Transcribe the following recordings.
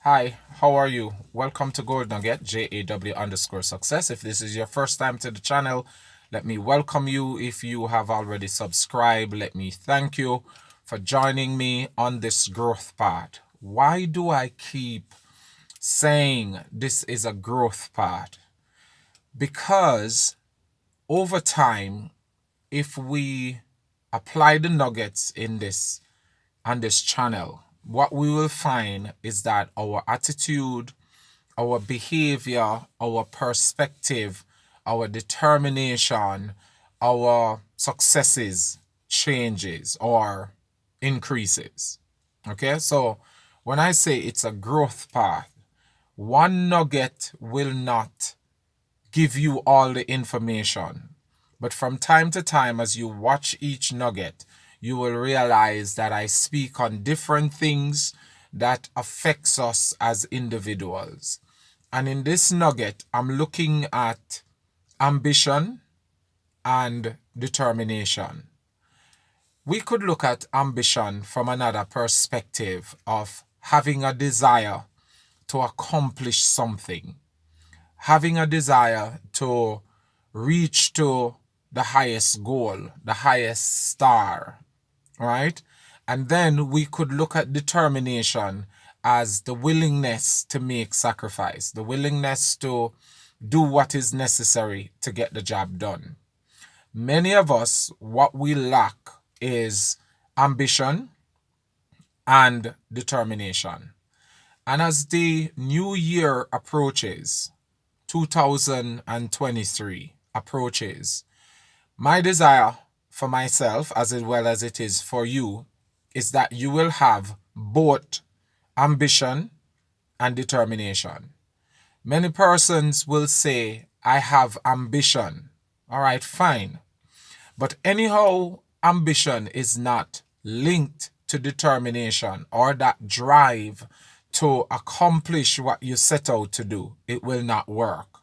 Hi, how are you? Welcome to Gold Nugget, JAW_success. If this is your first time to the channel, let me welcome you. If you have already subscribed, let me thank you for joining me on this growth path. Why do I keep saying this is a growth path? Because over time, if we apply the nuggets in this on this channel, what we will find is that our attitude, our behavior, our perspective, our determination, our successes changes or increases. Okay, so when I say it's a growth path, one nugget will not give you all the information. But from time to time, as you watch each nugget, you will realize that I speak on different things that affects us as individuals. And in this nugget, I'm looking at ambition and determination. We could look at ambition from another perspective of having a desire to accomplish something, having a desire to reach to the highest goal, the highest star, right? And then we could look at determination as the willingness to make sacrifice, the willingness to do what is necessary to get the job done. Many of us, what we lack is ambition and determination. And as the new year approaches, 2023 approaches, my desire for myself, as well as it is for you, is that you will have both ambition and determination. Many persons will say, I have ambition. All right, fine. But anyhow, ambition is not linked to determination or that drive to accomplish what you set out to do. It will not work.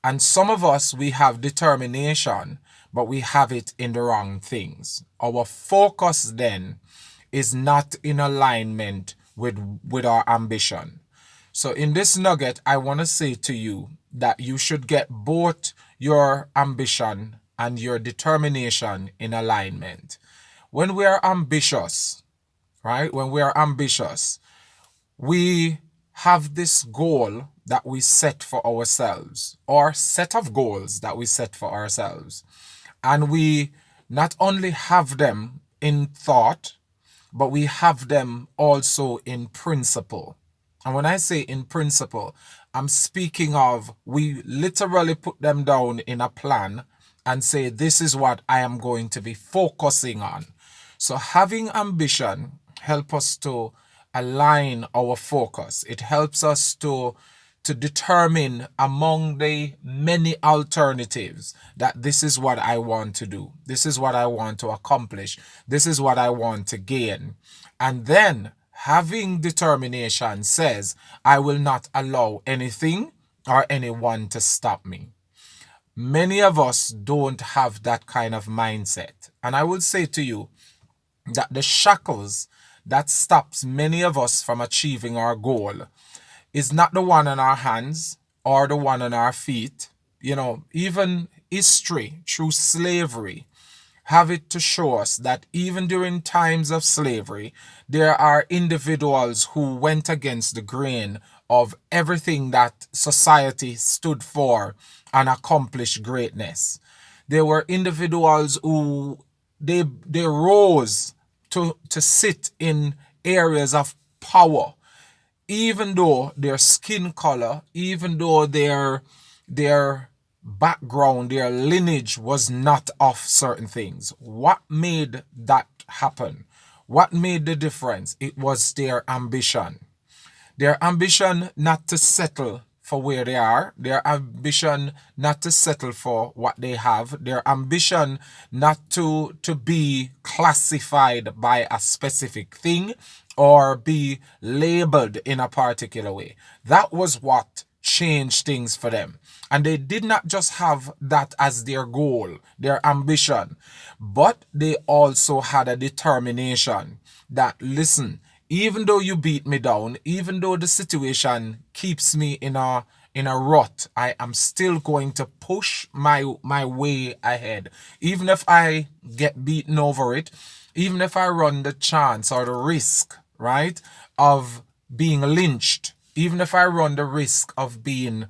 And some of us, we have determination, but we have it in the wrong things. Our focus then is not in alignment with our ambition. So in this nugget, I want to say to you that you should get both your ambition and your determination in alignment. When we are ambitious, right? When we are ambitious, we have this goal that we set for ourselves, or set of goals that we set for ourselves. And we not only have them in thought, but we have them also in principle. And when I say in principle, I'm speaking of we literally put them down in a plan and say, this is what I am going to be focusing on. So having ambition helps us to align our focus. It helps us to determine among the many alternatives that this is what I want to do. This is what I want to accomplish. This is what I want to gain. And then having determination says, I will not allow anything or anyone to stop me. Many of us don't have that kind of mindset. And I would say to you that the shackles that stops many of us from achieving our goal is not the one on our hands or the one on our feet. You know, even history through slavery have it to show us that even during times of slavery, there are individuals who went against the grain of everything that society stood for and accomplished greatness. There were individuals who they rose to sit in areas of power, even though their skin color, even though their background, their lineage was not of certain things. What made that happen? What made the difference? It was their ambition. Their ambition not to settle for where they are, their ambition not to settle for what they have, their ambition not to be classified by a specific thing or be labeled in a particular way. That was what changed things for them. And they did not just have that as their goal, their ambition, but they also had a determination that, listen, Even though you beat me down, even though the situation keeps me in a rut, I am still going to push my way ahead. Even if I get beaten over it, even if I run the chance or the risk, right, of being lynched, even if I run the risk of being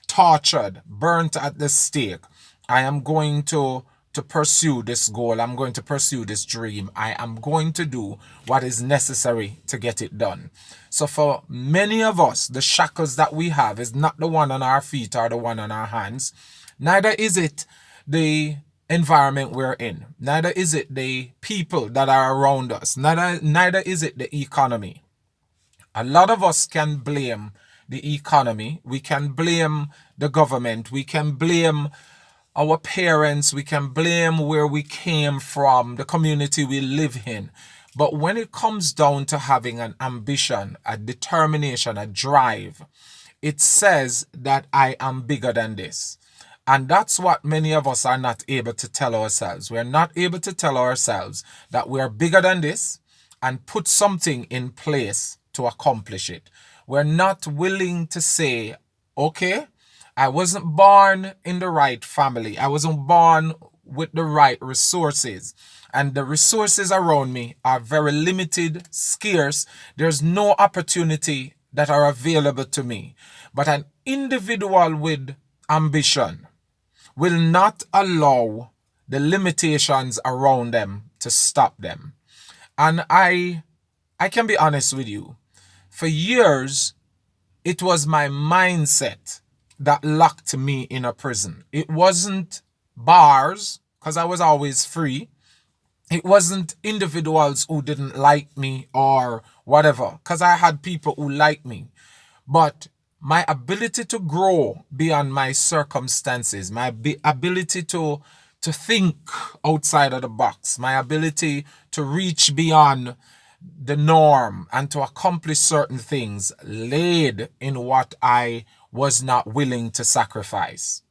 tortured, burnt at the stake, I am going to pursue this goal. I'm going to pursue this dream. I am going to do what is necessary to get it done. So for many of us, the shackles that we have is not the one on our feet or the one on our hands. Neither is it the environment we're in. Neither is it the people that are around us. Neither is it the economy. A lot of us can blame the economy. We can blame the government. We can blame our parents. We can blame where we came from, the community we live in. But when it comes down to having an ambition, a determination, a drive, it says that I am bigger than this. And that's what many of us are not able to tell ourselves. We're not able to tell ourselves that we're bigger than this and put something in place to accomplish it. We're not willing to say, okay, I wasn't born in the right family. I wasn't born with the right resources. And the resources around me are very limited, scarce. There's no opportunity that are available to me. But an individual with ambition will not allow the limitations around them to stop them. And I can be honest with you. For years, it was my mindset that locked me in a prison. It wasn't bars, because I was always free. It wasn't individuals who didn't like me or whatever, because I had people who liked me. But my ability to grow beyond my circumstances, my ability to think outside of the box, my ability to reach beyond the norm and to accomplish certain things laid in what I was not willing to sacrifice.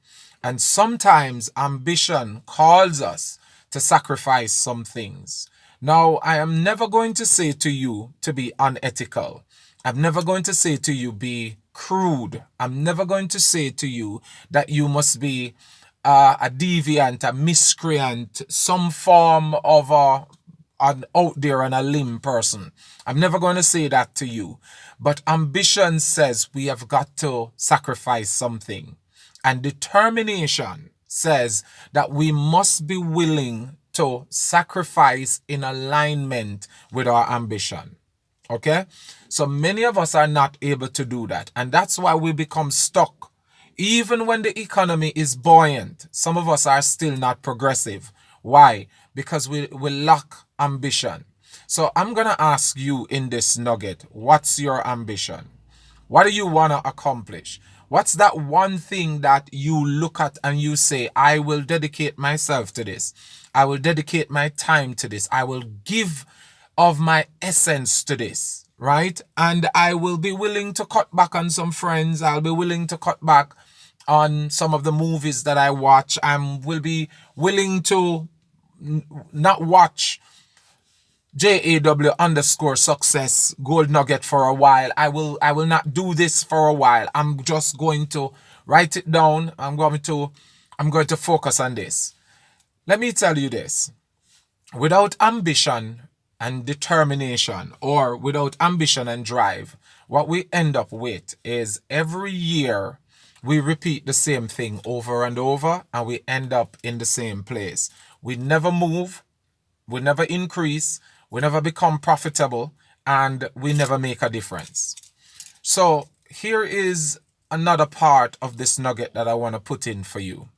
And sometimes ambition calls us to sacrifice some things. Now, I am never going to say to you to be unethical. I'm never going to say to you be crude. I'm never going to say to you that you must be a deviant, a miscreant, some form of an out there and a limb person. I'm never going to say that to you. But ambition says we have got to sacrifice something. And determination says that we must be willing to sacrifice in alignment with our ambition. Okay? So many of us are not able to do that. And that's why we become stuck. Even when the economy is buoyant, some of us are still not progressive. Why? Because we lack ambition. So I'm going to ask you in this nugget, what's your ambition? What do you want to accomplish? What's that one thing that you look at and you say, I will dedicate myself to this. I will dedicate my time to this. I will give of my essence to this, right? And I will be willing to cut back on some friends. I'll be willing to cut back on some of the movies that I watch. I will be willing to not watch JAW_success gold nugget for a while. I will not do this for a while. I'm just going to write it down. I'm going to focus on this. Let me tell you this. Without ambition and determination, or without ambition and drive, what we end up with is every year we repeat the same thing over and over, and we end up in the same place. We never move, we never increase, we never become profitable, and we never make a difference. So here is another part of this nugget that I want to put in for you.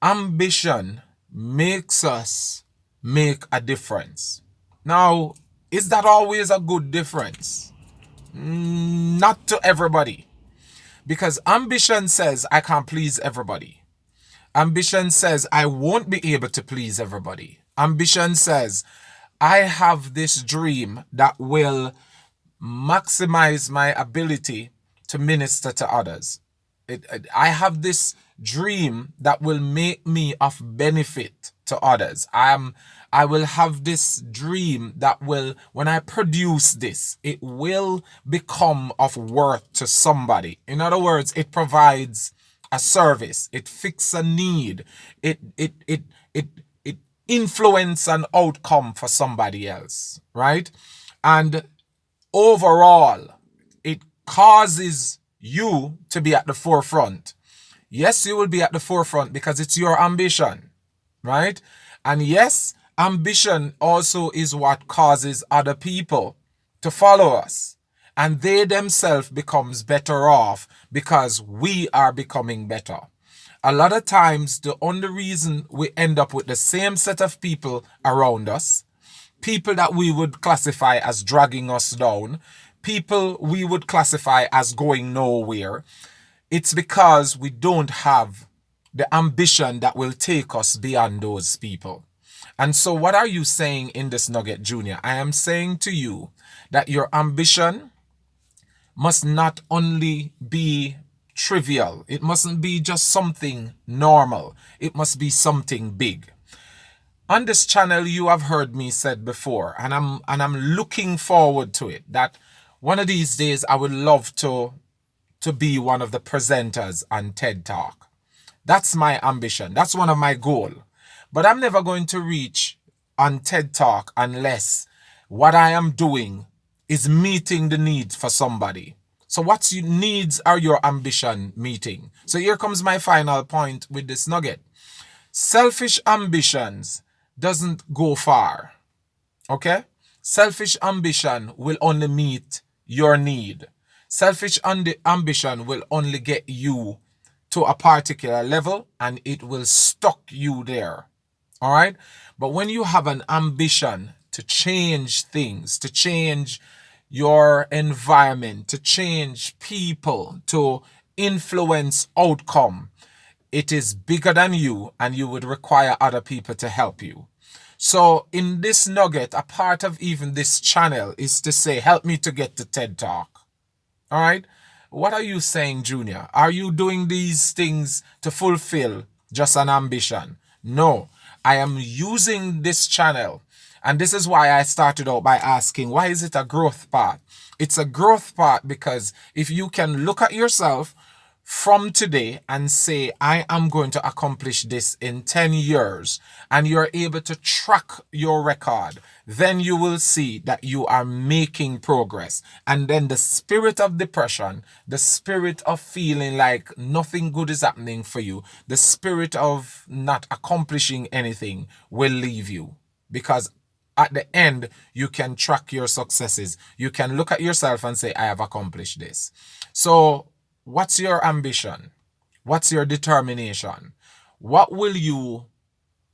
Ambition makes us make a difference. Now, is that always a good difference? Not to everybody. Because ambition says I can't please everybody. Ambition says I won't be able to please everybody. Ambition says I have this dream that will maximize my ability to minister to others. I have this dream that will make me of benefit to others. I will have this dream that will, when I produce this, it will become of worth to somebody. In other words, it provides a service, it fixes a need, it influence an outcome for somebody else, right? And overall, it causes you to be at the forefront. Yes, you will be at the forefront because it's your ambition, right? And yes, ambition also is what causes other people to follow us. And they themselves becomes better off because we are becoming better. A lot of times, the only reason we end up with the same set of people around us, people that we would classify as dragging us down, people we would classify as going nowhere, it's because we don't have the ambition that will take us beyond those people. And so what are you saying in this nugget, Junior? I am saying to you that your ambition must not only be trivial. It mustn't be just something normal. It must be something big. On this channel, you have heard me said before, and I'm looking forward to it, that one of these days I would love to be one of the presenters on TED Talk. That's my ambition. That's one of my goals. But I'm never going to reach on TED Talk unless what I am doing is meeting the needs for somebody. So what needs are your ambition meeting? So here comes my final point with this nugget. Selfish ambitions doesn't go far. Okay? Selfish ambition will only meet your need. Selfish ambition will only get you to a particular level and it will stuck you there. All right? But when you have an ambition to change things, to change your environment, to change people, to influence outcome, it is bigger than you and you would require other people to help you. So in this nugget, a part of even this channel is to say, help me to get to TED Talk. All right? What are you saying, Junior? Are you doing these things to fulfill just an ambition? No, I am using this channel. And this is why I started out by asking, why is it a growth path? It's a growth path because if you can look at yourself from today and say, I am going to accomplish this in 10 years, and you're able to track your record, then you will see that you are making progress. And then the spirit of depression, the spirit of feeling like nothing good is happening for you, the spirit of not accomplishing anything will leave you. Because at the end, you can track your successes. You can look at yourself and say, I have accomplished this. So what's your ambition? What's your determination? What will you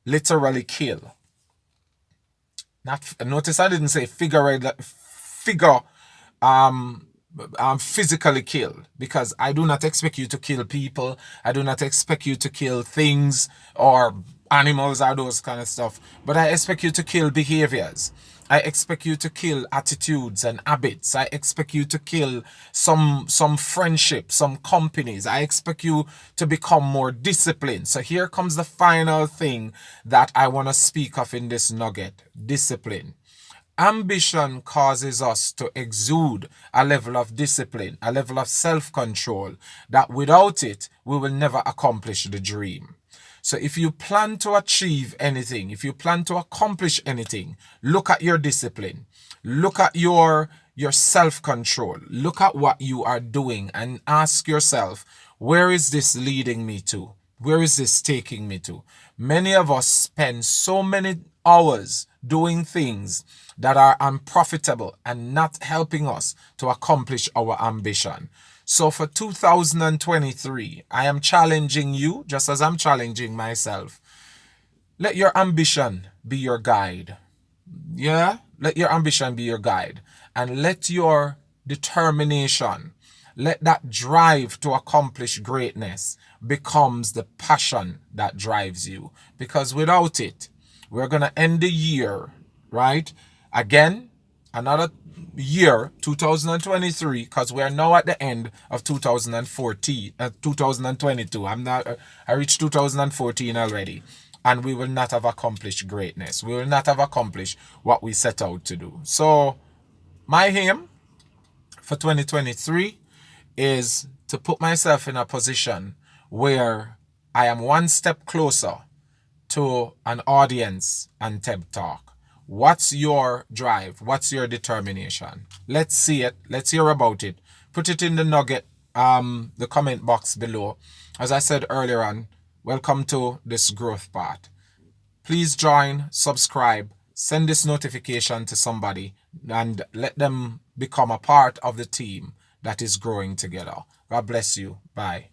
literally kill? Notice I didn't say physically kill, because I do not expect you to kill people. I do not expect you to kill things or animals or those kind of stuff. But I expect you to kill behaviors. I expect you to kill attitudes and habits. I expect you to kill some friendships, some companies. I expect you to become more disciplined. So here comes the final thing that I want to speak of in this nugget: discipline. Ambition causes us to exude a level of discipline, a level of self-control, that without it, we will never accomplish the dream. So if you plan to achieve anything, if you plan to accomplish anything, look at your discipline. Look at your self-control. Look at what you are doing and ask yourself, where is this leading me to? Where is this taking me to? Many of us spend so many hours doing things that are unprofitable and not helping us to accomplish our ambition. So for 2023, I am challenging you, just as I'm challenging myself. Let your ambition be your guide. Yeah? Let your ambition be your guide. And let your determination, let that drive to accomplish greatness becomes the passion that drives you. Because without it, we're going to end the year, right? Again, another year, 2023, because we're now at the end of 2022. I reached 2014 already. and we will not have accomplished greatness. We will not have accomplished what we set out to do. So my aim for 2023 is to put myself in a position where I am one step closer to an audience and TED Talk. What's your drive? What's your determination? Let's see it. Let's hear about it. Put it in the nugget, the comment box below. As I said earlier on, welcome to this growth part. Please join, subscribe, send this notification to somebody, and let them become a part of the team that is growing together. God bless you. Bye.